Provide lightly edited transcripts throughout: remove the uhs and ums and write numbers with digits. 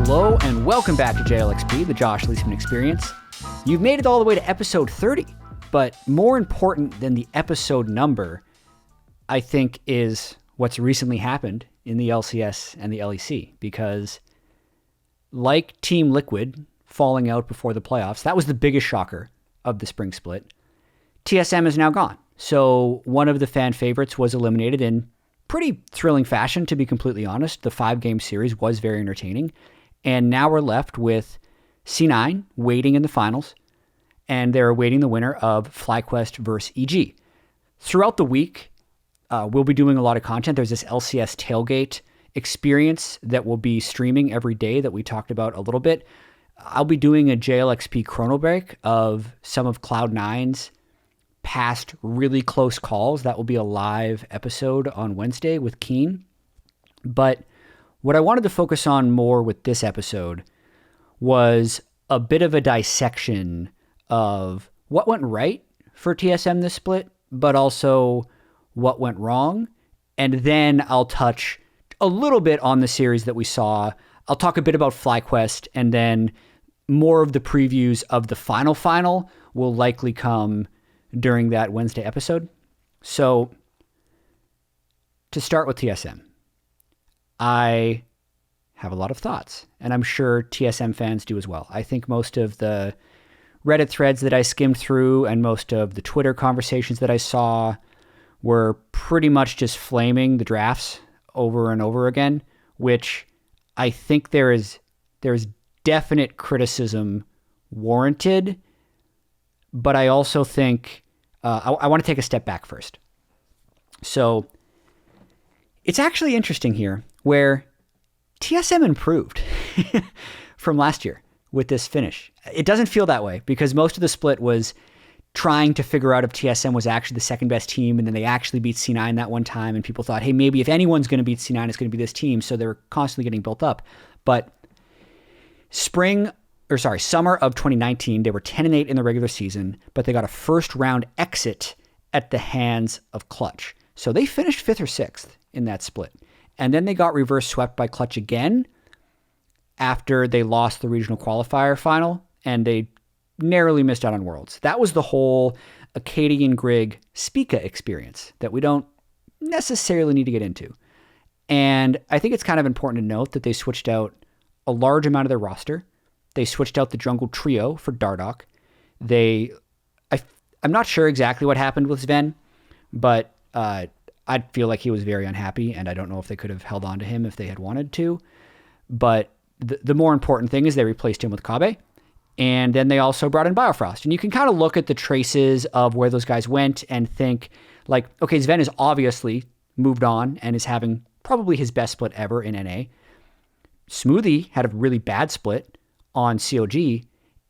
Hello and welcome back to JLXP, the Josh Leesman Experience. You've made it all the way to episode 30, but more important than the episode number, I think, is what's recently happened in the LCS and the LEC, because like Team Liquid falling out before the playoffs, that was the biggest shocker of the spring split. TSM is now gone. So one of the fan favorites was eliminated in pretty thrilling fashion, to be completely honest. The 5-game series was very entertaining. And now we're left with C9 waiting in the finals, and they're awaiting the winner of FlyQuest versus EG. Throughout the week, we'll be doing a lot of content. There's this LCS tailgate experience that will be streaming every day that we talked about a little bit. I'll be doing a JLXP Chronobreak of some of Cloud9's past really close calls. That will be a live episode on Wednesday with Keen. But what I wanted to focus on more with this episode was a bit of a dissection of what went right for TSM this split, but also what went wrong. And then I'll touch a little bit on the series that we saw. I'll talk a bit about FlyQuest, and then more of the previews of the final will likely come during that Wednesday episode. So to start with TSM, I have a lot of thoughts, and I'm sure TSM fans do as well. I think most of the Reddit threads that I skimmed through and most of the Twitter conversations that I saw were pretty much just flaming the drafts over and over again, which I think there's definite criticism warranted, but I also think I want to take a step back first. So it's actually interesting here where TSM improved from last year with this finish. It doesn't feel that way because most of the split was trying to figure out if TSM was actually the second best team, and then they actually beat C9 that one time, and people thought, hey, maybe if anyone's going to beat C9, it's going to be this team, so they were constantly getting built up. But summer of 2019, they were 10-8 in the regular season, but they got a first-round exit at the hands of Clutch. So they finished 5th or 6th in that split. And then they got reverse swept by Clutch again after they lost the regional qualifier final, and they narrowly missed out on Worlds. That was the whole Acadian Grig Spica experience that we don't necessarily need to get into. And I think it's kind of important to note that they switched out a large amount of their roster. They switched out the jungle trio for Dardoch. I'm not sure exactly what happened with Sven, but I feel like he was very unhappy, and I don't know if they could have held on to him if they had wanted to. But the more important thing is they replaced him with Kabe, and then they also brought in Biofrost. And you can kind of look at the traces of where those guys went and think, like, okay, Sven has obviously moved on and is having probably his best split ever in NA. Smoothie had a really bad split on COG,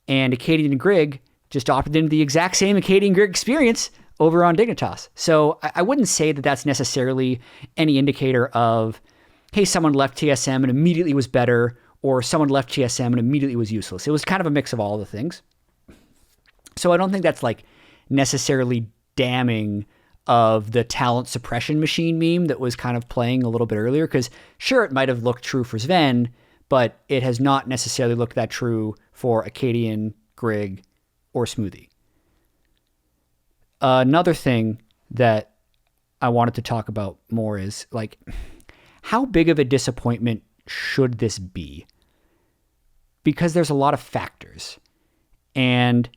and Acadian Grig just opted into the exact same Acadian Grig experience over on Dignitas. So I wouldn't say that that's necessarily any indicator of, hey, someone left TSM and immediately was better, or someone left TSM and immediately was useless. It was kind of a mix of all the things. So I don't think that's like necessarily damning of the talent suppression machine meme that was kind of playing a little bit earlier, because sure, it might have looked true for Sven, but it has not necessarily looked that true for Acadian, Grig, or Smoothie. Another thing that I wanted to talk about more is, like, how big of a disappointment should this be? Because there's a lot of factors. And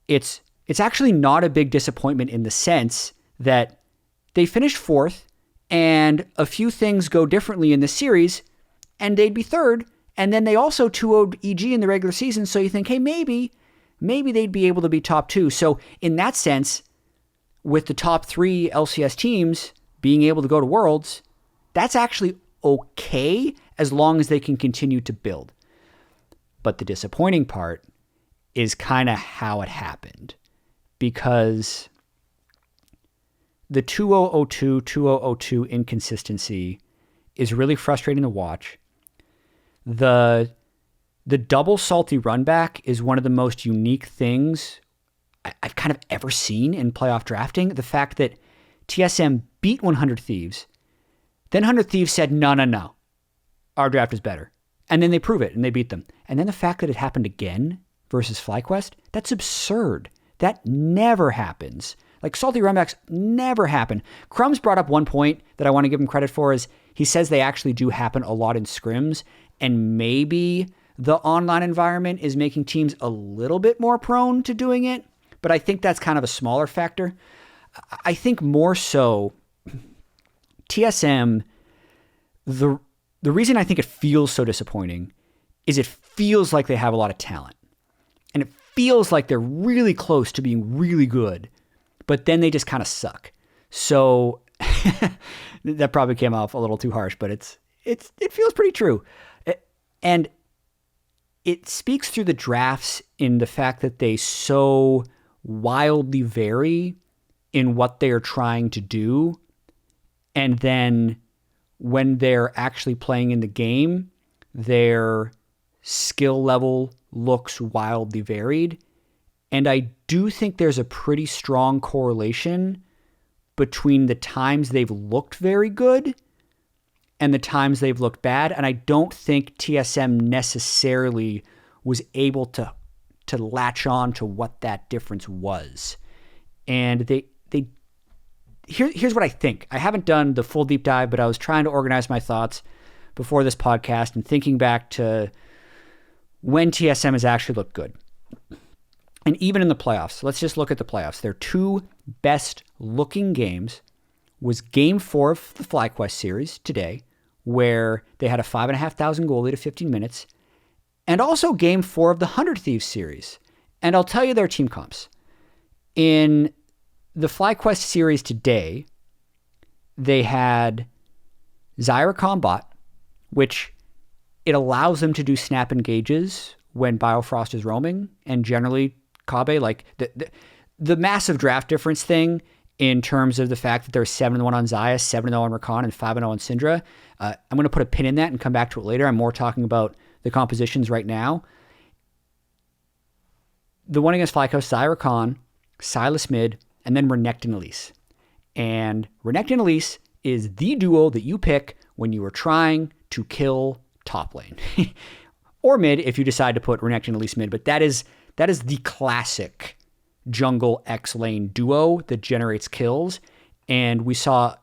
it's actually not a big disappointment in the sense that they finished 4th and a few things go differently in the series and they'd be 3rd. And then they also 2-0'd EG in the regular season. So you think, hey, maybe they'd be able to be top 2. So in that sense, with the top 3 LCS teams being able to go to Worlds, that's actually okay as long as they can continue to build. But the disappointing part is kind of how it happened, because the 2002, 2002 inconsistency is really frustrating to watch. The double salty run back is one of the most unique things I've kind of ever seen in playoff drafting. The fact that TSM beat 100 Thieves, then 100 Thieves said, no, our draft is better. And then they prove it and they beat them. And then the fact that it happened again versus FlyQuest, that's absurd. That never happens. Like salty runbacks never happen. Crumbs brought up one point that I want to give him credit for is he says they actually do happen a lot in scrims, and maybe the online environment is making teams a little bit more prone to doing it, but I think that's kind of a smaller factor. I think more so TSM, the reason I think it feels so disappointing is it feels like they have a lot of talent, and it feels like they're really close to being really good, but then they just kind of suck. So that probably came off a little too harsh, but it feels pretty true. And it speaks through the drafts in the fact that they so wildly vary in what they are trying to do. And then when they're actually playing in the game, their skill level looks wildly varied. And I do think there's a pretty strong correlation between the times they've looked very good and the times they've looked bad. And I don't think TSM necessarily was able to latch on to what that difference was. And here's what I think. I haven't done the full deep dive, but I was trying to organize my thoughts before this podcast and thinking back to when TSM has actually looked good. And even in the playoffs, let's just look at the playoffs. Their two best looking games was game 4 of the FlyQuest series today, where they had a 5,500 goal lead of 15 minutes, and also game 4 of the 100 Thieves series. And I'll tell you their team comps. In the FlyQuest series today, they had Zyra Combat, which it allows them to do snap engages when Biofrost is roaming, and generally Kabe, like the massive draft difference thing in terms of the fact that there's 7-1 on Zaya, 7-0 on Rakan, and 5-0 on Syndra. I'm going to put a pin in that and come back to it later. I'm more talking about the compositions right now. The one against FlyQuest, Zyra Khan, Silas mid, and then Renekton and Elise. And Renekton and Elise is the duo that you pick when you are trying to kill top lane. Or mid if you decide to put Renekton and Elise mid, but that is the classic jungle X lane duo that generates kills. And we saw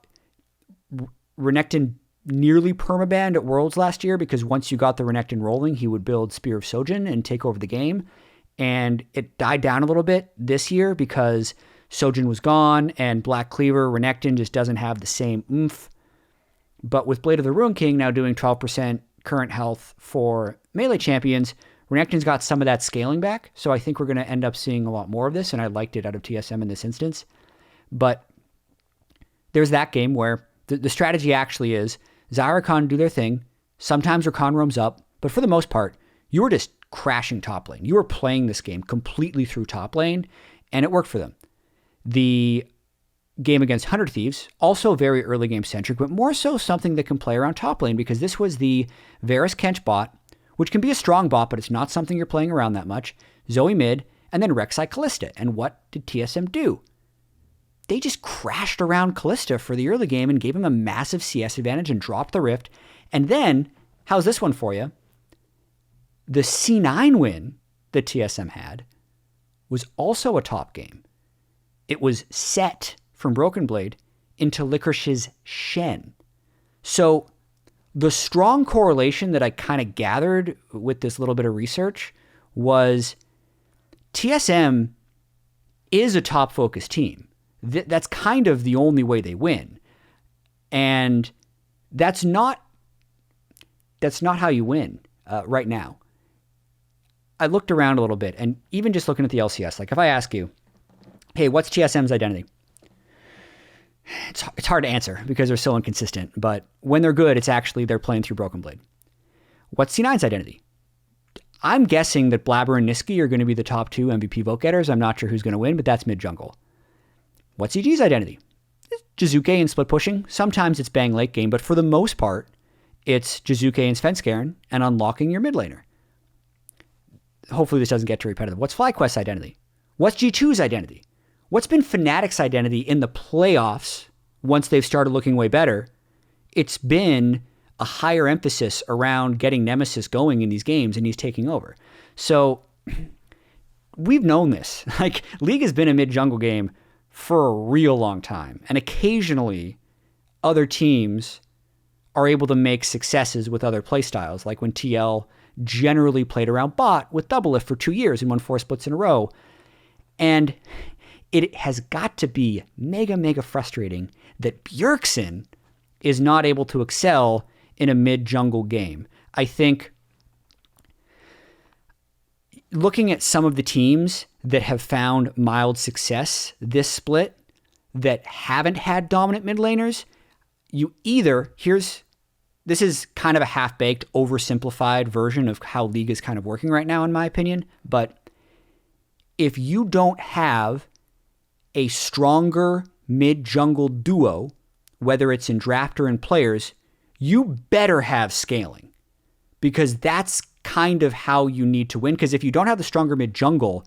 Renekton nearly permabanned at Worlds last year because once you got the Renekton rolling, he would build Spear of Sojin and take over the game. And it died down a little bit this year because Sojin was gone and Black Cleaver, Renekton just doesn't have the same oomph. But with Blade of the Ruin King now doing 12% current health for melee champions, Renekton's got some of that scaling back, so I think we're going to end up seeing a lot more of this, and I liked it out of TSM in this instance. But there's that game where the strategy actually is Zyra Khan do their thing, sometimes Rakan roams up, but for the most part, you were just crashing top lane. You were playing this game completely through top lane, and it worked for them. The game against 100 Thieves, also very early game centric, but more so something that can play around top lane because this was the Varus Kench bot, which can be a strong bot, but it's not something you're playing around that much. Zoe mid, and then Rek'Sai Kalista. And what did TSM do? They just crashed around Kalista for the early game and gave him a massive CS advantage and dropped the Rift. And then, how's this one for you? The C9 win that TSM had was also a top game. It was Set from Broken Blade into Licorice's Shen. So the strong correlation that I kind of gathered with this little bit of research was TSM is a top-focused team. That's kind of the only way they win. And that's not how you win right now. I looked around a little bit, and even just looking at the LCS, like if I ask you, hey, what's TSM's identity? It's hard to answer because they're so inconsistent, but when they're good, it's actually they're playing through Broken Blade. What's C9's identity? I'm guessing that Blabber and Niski are going to be the top 2 MVP vote getters. I'm not sure who's going to win, but that's mid-jungle. What's EG's identity? It's Jizuke and split pushing. Sometimes it's bang late game, but for the most part, it's Jizuke and Svenskeren and unlocking your mid laner. Hopefully this doesn't get too repetitive. What's FlyQuest's identity? What's G2's identity? What's been Fnatic's identity in the playoffs once they've started looking way better? It's been a higher emphasis around getting Nemesis going in these games, and he's taking over. So we've known this. Like, League has been a mid-jungle game for a real long time. And occasionally, other teams are able to make successes with other playstyles, like when TL generally played around bot with double lift for 2 years and won 4 splits in a row. And it has got to be mega, mega frustrating that Bjergsen is not able to excel in a mid-jungle game. I think looking at some of the teams that have found mild success this split that haven't had dominant mid laners, this is kind of a half-baked, oversimplified version of how League is kind of working right now, in my opinion, but if you don't have a stronger mid-jungle duo, whether it's in draft or in players, you better have scaling, because that's kind of how you need to win. Because if you don't have the stronger mid-jungle,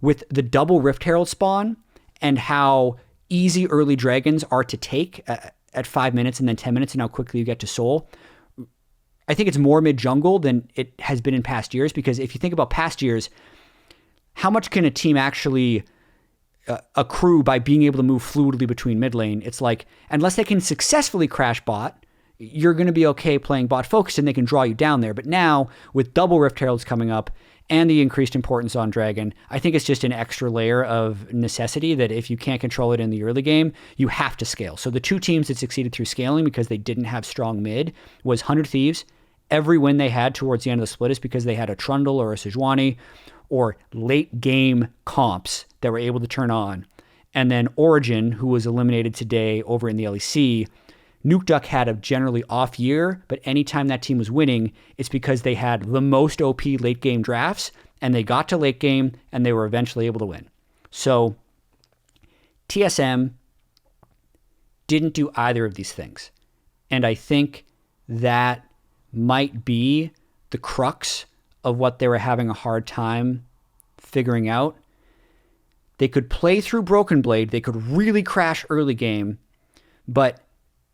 with the double Rift Herald spawn and how easy early dragons are to take at 5 minutes and then 10 minutes and how quickly you get to soul, I think it's more mid-jungle than it has been in past years. Because if you think about past years, how much can a team actually accrue by being able to move fluidly between mid lane? It's like, unless they can successfully crash bot, you're going to be okay playing bot focus and they can draw you down there. But now, with double Rift Heralds coming up and the increased importance on Dragon, I think it's just an extra layer of necessity that if you can't control it in the early game, you have to scale. So the two teams that succeeded through scaling because they didn't have strong mid was 100 Thieves. Every win they had towards the end of the split is because they had a Trundle or a Sejuani or late game comps that were able to turn on. And then Origin, who was eliminated today over in the LEC, Nuke Duck had a generally off year, but anytime that team was winning, it's because they had the most OP late game drafts, and they got to late game, and they were eventually able to win. So TSM didn't do either of these things. And I think that might be the crux of what they were having a hard time figuring out. They could play through Broken Blade, they could really crash early game, but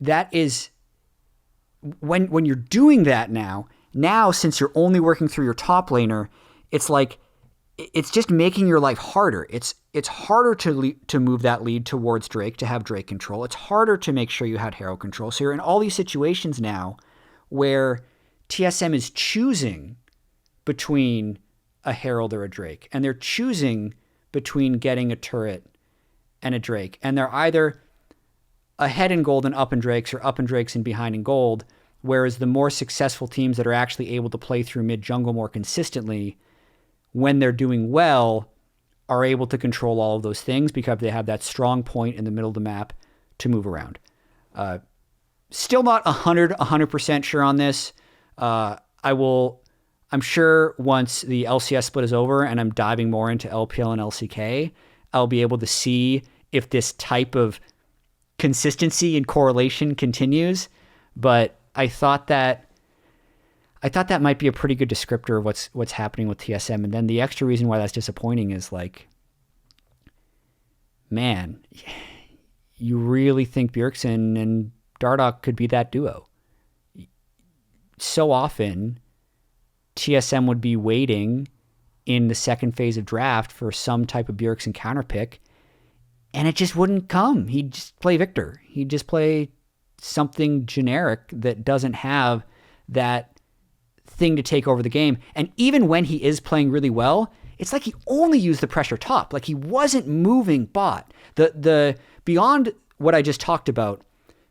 that is when you're doing that now since you're only working through your top laner, it's like it's just making your life harder. It's harder to move that lead towards Drake, to have Drake control. It's harder to make sure you had Herald control. So you're in all these situations now where TSM is choosing between a Herald or a Drake, and they're choosing between getting a turret and a Drake, and they're either ahead in gold and up in Drakes, or up in Drakes and behind in gold, whereas the more successful teams that are actually able to play through mid-jungle more consistently, when they're doing well, are able to control all of those things because they have that strong point in the middle of the map to move around. Still not 100% sure on this. I'm sure once the LCS split is over and I'm diving more into LPL and LCK, I'll be able to see if this type of consistency and correlation continues. But I thought that might be a pretty good descriptor of what's happening with TSM. And then the extra reason why that's disappointing is, like, man, you really think Bjergsen and Dardoch could be that duo? So often, TSM would be waiting in the second phase of draft for some type of Bjergsen counter pick, and it just wouldn't come. He'd just play Victor. He'd just play something generic that doesn't have that thing to take over the game. And even when he is playing really well, it's like he only used the pressure top. Like, he wasn't moving bot. The beyond what I just talked about,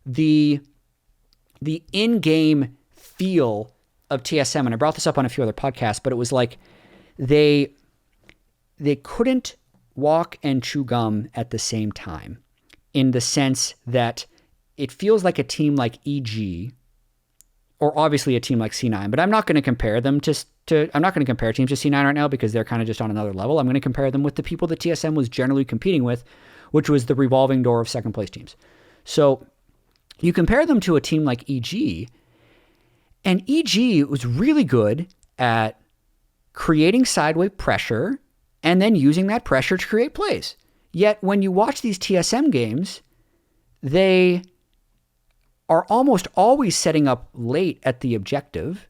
the in-game feel of TSM, and I brought this up on a few other podcasts, but it was like they couldn't walk and chew gum at the same time, in the sense that it feels like a team like EG, or obviously a team like C9, but I'm not going to compare them I'm not going to compare teams to C9 right now because they're kind of just on another level. I'm going to compare them with the people that TSM was generally competing with, which was the revolving door of second place teams. So you compare them to a team like EG, and EG was really good at creating sideway pressure and then using that pressure to create plays. Yet when you watch these TSM games, they are almost always setting up late at the objective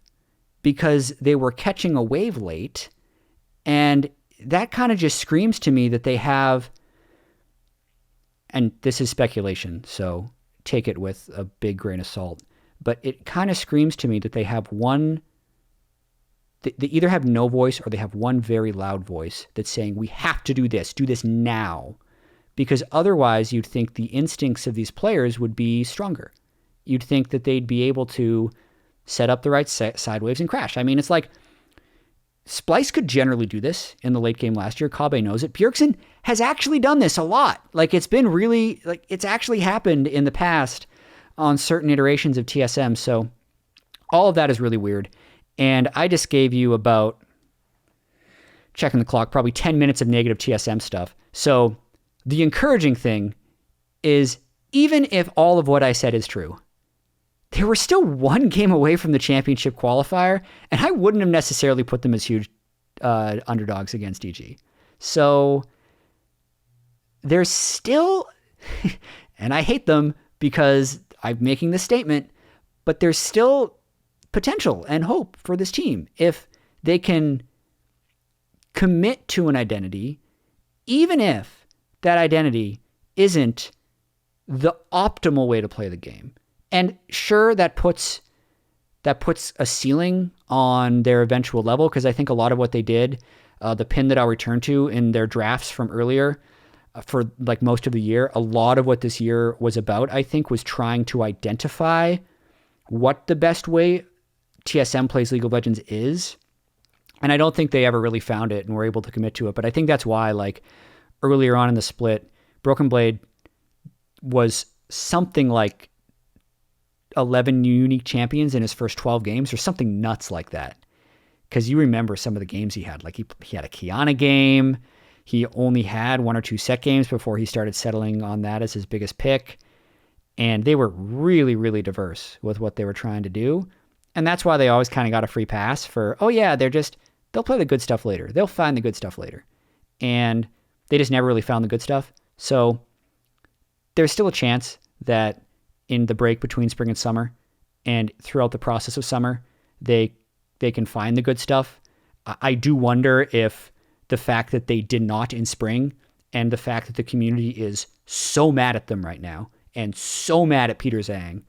because they were catching a wave late. And that kind of just screams to me that they have, and this is speculation, so take it with a big grain of salt, but it kind of screams to me that they have they either have no voice or they have one very loud voice that's saying, we have to do this now. Because otherwise you'd think the instincts of these players would be stronger. You'd think that they'd be able to set up the right side waves and crash. I mean, it's like Splice could generally do this in the late game last year. Kabe knows it. Bjergsen has actually done this a lot. Like, it's been really, like, it's actually happened in the past on certain iterations of TSM. So all of that is really weird. And I just gave you about, checking the clock, probably 10 minutes of negative TSM stuff. So the encouraging thing is, even if all of what I said is true, they were still one game away from the championship qualifier, and I wouldn't have necessarily put them as huge underdogs against EG. So there's still, and I hate them because I'm making this statement, but there's still potential and hope for this team if they can commit to an identity, even if that identity isn't the optimal way to play the game. And sure, that puts a ceiling on their eventual level, because I think a lot of what they did, the pin that I'll return to in their drafts from earlier, for like most of the year, a lot of what this year was about, I think, was trying to identify what the best way TSM plays League of Legends is. And I don't think they ever really found it and were able to commit to it. But I think that's why, like, earlier on in the split, Broken Blade was something like 11 unique champions in his first 12 games or something nuts like that. Because you remember some of the games he had. Like, he had a Kiana game. He only had 1 or 2 set games before he started settling on that as his biggest pick. And they were really, really diverse with what they were trying to do. And that's why they always kind of got a free pass for, oh yeah, they'll play the good stuff later. They'll find the good stuff later. And they just never really found the good stuff. So there's still a chance that in the break between spring and summer and throughout the process of summer, they can find the good stuff. I do wonder if the fact that they did not in spring and the fact that the community is so mad at them right now and so mad at Peter Zhang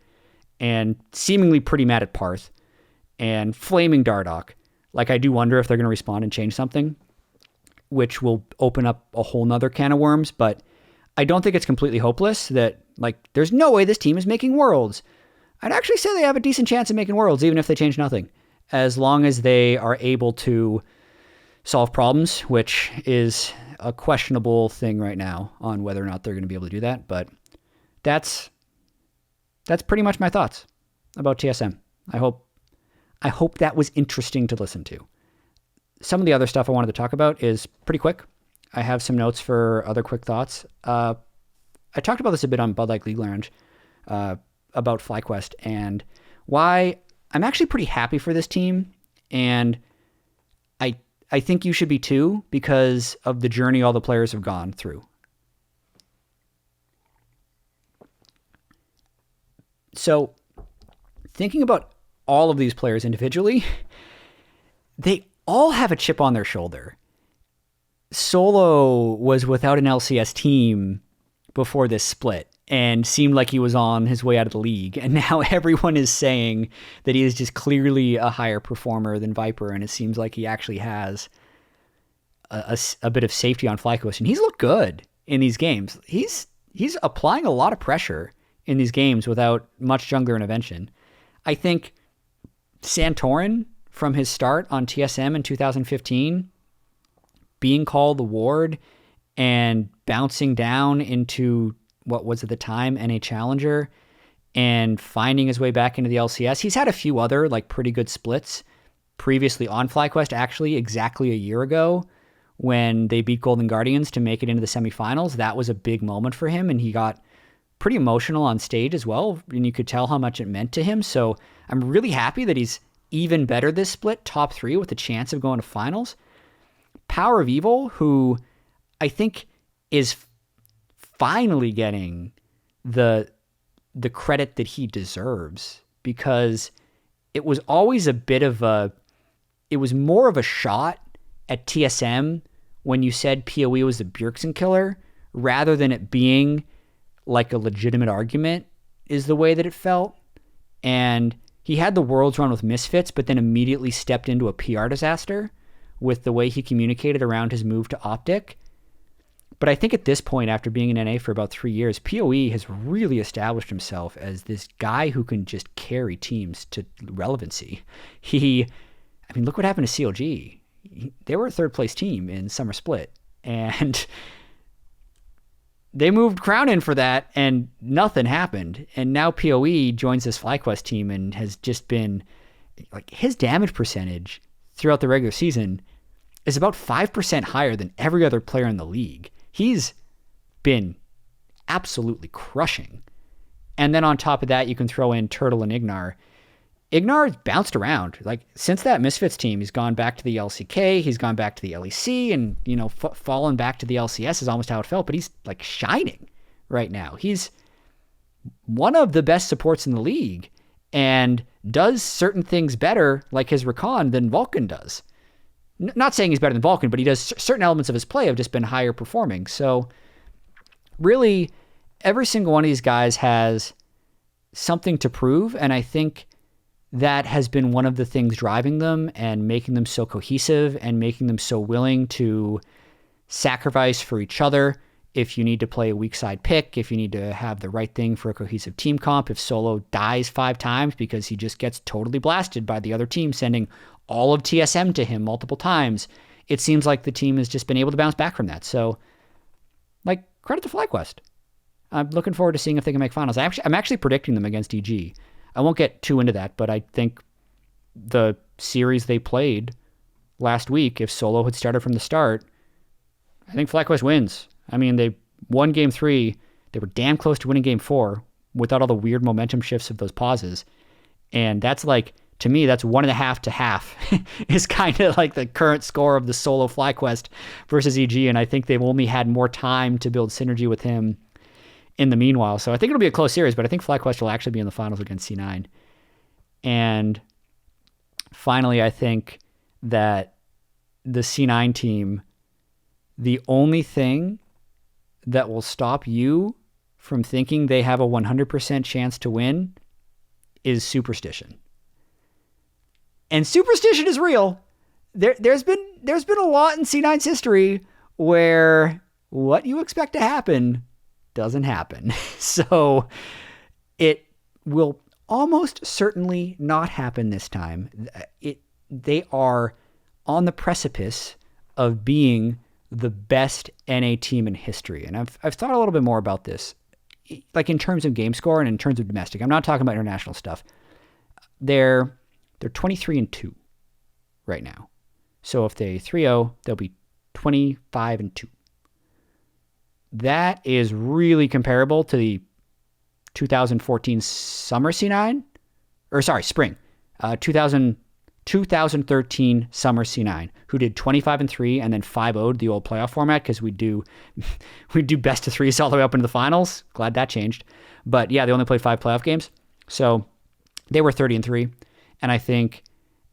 and seemingly pretty mad at Parth and flaming Dardoch, like, I do wonder if they're going to respond and change something, which will open up a whole nother can of worms. But I don't think it's completely hopeless that, like, there's no way this team is making Worlds. I'd actually say they have a decent chance of making Worlds, even if they change nothing, as long as they are able to solve problems, which is a questionable thing right now on whether or not they're going to be able to do that. But that's pretty much my thoughts about TSM. I hope that was interesting to listen to. Some of the other stuff I wanted to talk about is pretty quick. I have some notes for other quick thoughts. I talked about this a bit on Bud Light League Lounge about FlyQuest and why I'm actually pretty happy for this team. And I think you should be too, because of the journey all the players have gone through. So thinking about all of these players individually, they all have a chip on their shoulder. Solo was without an LCS team before this split and seemed like he was on his way out of the league. And now everyone is saying that he is just clearly a higher performer than Viper. And it seems like he actually has a bit of safety on FlyQuest. And he's looked good in these games. He's applying a lot of pressure in these games without much jungler intervention. I think Santorin, from his start on TSM in 2015, being called the Ward and bouncing down into what was at the time NA Challenger and finding his way back into the LCS. He's had a few other like pretty good splits previously on FlyQuest, actually exactly a year ago when they beat Golden Guardians to make it into the semifinals. That was a big moment for him, and he got pretty emotional on stage as well, and you could tell how much it meant to him. So I'm really happy that he's even better this split, top 3 with a chance of going to finals. Power of Evil, who I think is finally getting the the credit that he deserves, because it was always it was more of a shot at TSM when you said PoE was the Bjergsen killer, rather than it being like a legitimate argument, is the way that it felt. And he had the Worlds run with Misfits, but then immediately stepped into a PR disaster with the way he communicated around his move to Optic. But I think at this point, after being in NA for about 3 years, PoE has really established himself as this guy who can just carry teams to relevancy. Look what happened to CLG. They were a third-place team in Summer Split, and they moved Crown in for that, and nothing happened. And now PoE joins this FlyQuest team and has just been, like, his damage percentage throughout the regular season is about 5% higher than every other player in the league. He's been absolutely crushing. And then on top of that, you can throw in Turtle and Ignar. Ignar's bounced around. Like, since that Misfits team, he's gone back to the LCK, he's gone back to the LEC, and, fallen back to the LCS is almost how it felt, but he's, like, shining right now. He's one of the best supports in the league and does certain things better, like his Rakan, than Vulcan does. Not saying he's better than Vulcan, but he does certain elements of his play have just been higher performing. So really, every single one of these guys has something to prove, and I think that has been one of the things driving them and making them so cohesive and making them so willing to sacrifice for each other. If you need to play a weak side pick, if you need to have the right thing for a cohesive team comp, if Solo dies 5 times because he just gets totally blasted by the other team sending all of TSM to him multiple times, it seems like the team has just been able to bounce back from that. So, like, credit to FlyQuest. I'm looking forward to seeing if they can make finals. I'm actually predicting them against EG. I won't get too into that, but I think the series they played last week, if Solo had started from the start, I think FlyQuest wins. I mean, they won Game 3. They were damn close to winning Game 4 without all the weird momentum shifts of those pauses. And that's like, to me, that's 1.5 to half is kind of like the current score of the Solo FlyQuest versus EG. And I think they've only had more time to build synergy with him in the meanwhile. So I think it'll be a close series, but I think FlyQuest will actually be in the finals against C9. And finally, I think that the C9 team, the only thing that will stop you from thinking they have a 100% chance to win is superstition. And superstition is real. There's been a lot in C9's history where what you expect to happen doesn't happen. So it will almost certainly not happen this time. They are on the precipice of being the best NA team in history. And I've thought a little bit more about this, like in terms of game score and in terms of domestic. I'm not talking about international stuff. They're 23-2 right now. So if they 3-0, they'll be 25-2. That is really comparable to the 2014 summer C9, or sorry, spring, 2013 summer C9, who did 25-3 and then 5-0'd the old playoff format, because we do best of threes all the way up into the finals. Glad that changed. But yeah, they only played 5 playoff games. So they were 30-3. And I think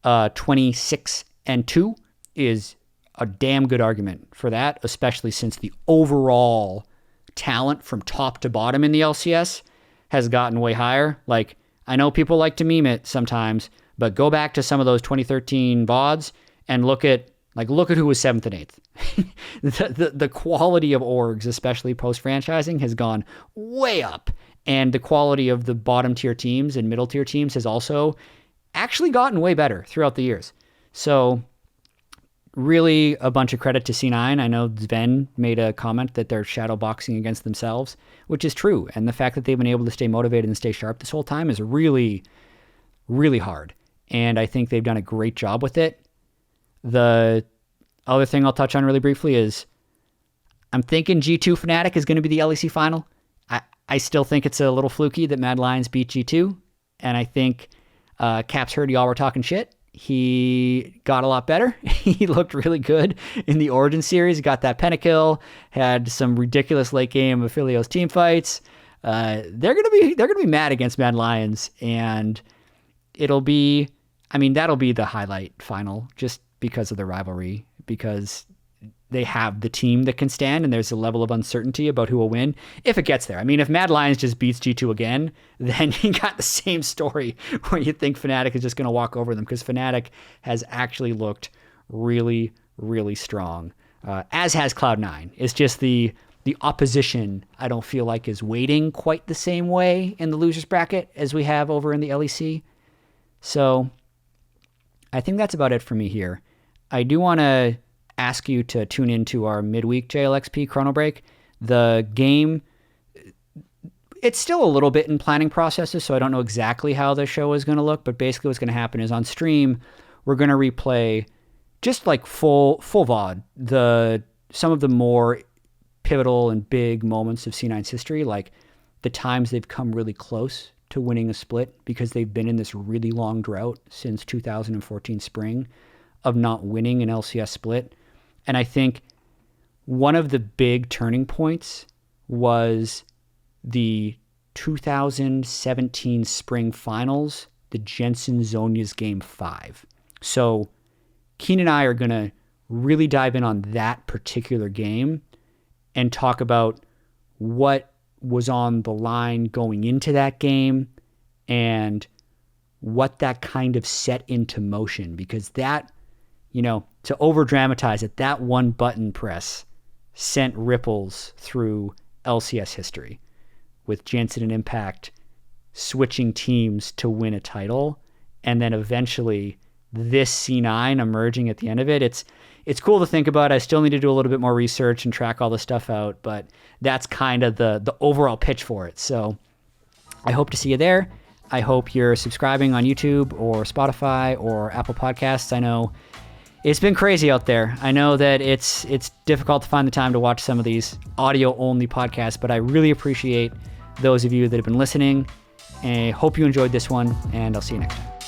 26-2 is a damn good argument for that, especially since the overall talent from top to bottom in the LCS has gotten way higher. Like, I know people like to meme it sometimes, but go back to some of those 2013 VODs and look at who was 7th and 8th. The quality of orgs, especially post-franchising, has gone way up. And the quality of the bottom tier teams and middle tier teams has also actually gotten way better throughout the years. So really a bunch of credit to C9. I know Sven made a comment that they're shadow boxing against themselves, which is true. And the fact that they've been able to stay motivated and stay sharp this whole time is really, really hard. And I think they've done a great job with it. The other thing I'll touch on really briefly is I'm thinking G2 Fnatic is going to be the LEC final. I still think it's a little fluky that Mad Lions beat G2. And I think Caps heard y'all were talking shit. He got a lot better. He looked really good in the Origin series. He got that pentakill, had some ridiculous late game Aphelios team fights. they're gonna be mad against Mad Lions, and that'll be the highlight final just because of the rivalry, because they have the team that can stand, and there's a level of uncertainty about who will win if it gets there. I mean, if Mad Lions just beats G2 again, then you got the same story where you think Fnatic is just going to walk over them, because Fnatic has actually looked really, really strong, as has Cloud9. It's just the opposition, I don't feel like, is weighting quite the same way in the losers bracket as we have over in the LEC. So I think that's about it for me here. I do want to ask you to tune into our midweek JLXP Chronobreak. The game, it's still a little bit in planning processes, so I don't know exactly how the show is going to look, but basically what's going to happen is on stream, we're going to replay just like full VOD, some of the more pivotal and big moments of C9's history, like the times they've come really close to winning a split, because they've been in this really long drought since 2014 spring of not winning an LCS split. And I think one of the big turning points was the 2017 spring finals, the Jensen Zonia's Game 5. So Keen and I are going to really dive in on that particular game and talk about what was on the line going into that game and what that kind of set into motion, because that, to over dramatize it, that one button press sent ripples through LCS history, with Jensen and Impact switching teams to win a title, and then eventually this C9 emerging at the end of it. It's cool to think about. I still need to do a little bit more research and track all this stuff out, but that's kind of the overall pitch for it. So I hope to see you there. I hope you're subscribing on YouTube or Spotify or Apple Podcasts. I know it's been crazy out there. I know that it's difficult to find the time to watch some of these audio-only podcasts, but I really appreciate those of you that have been listening. I hope you enjoyed this one, and I'll see you next time.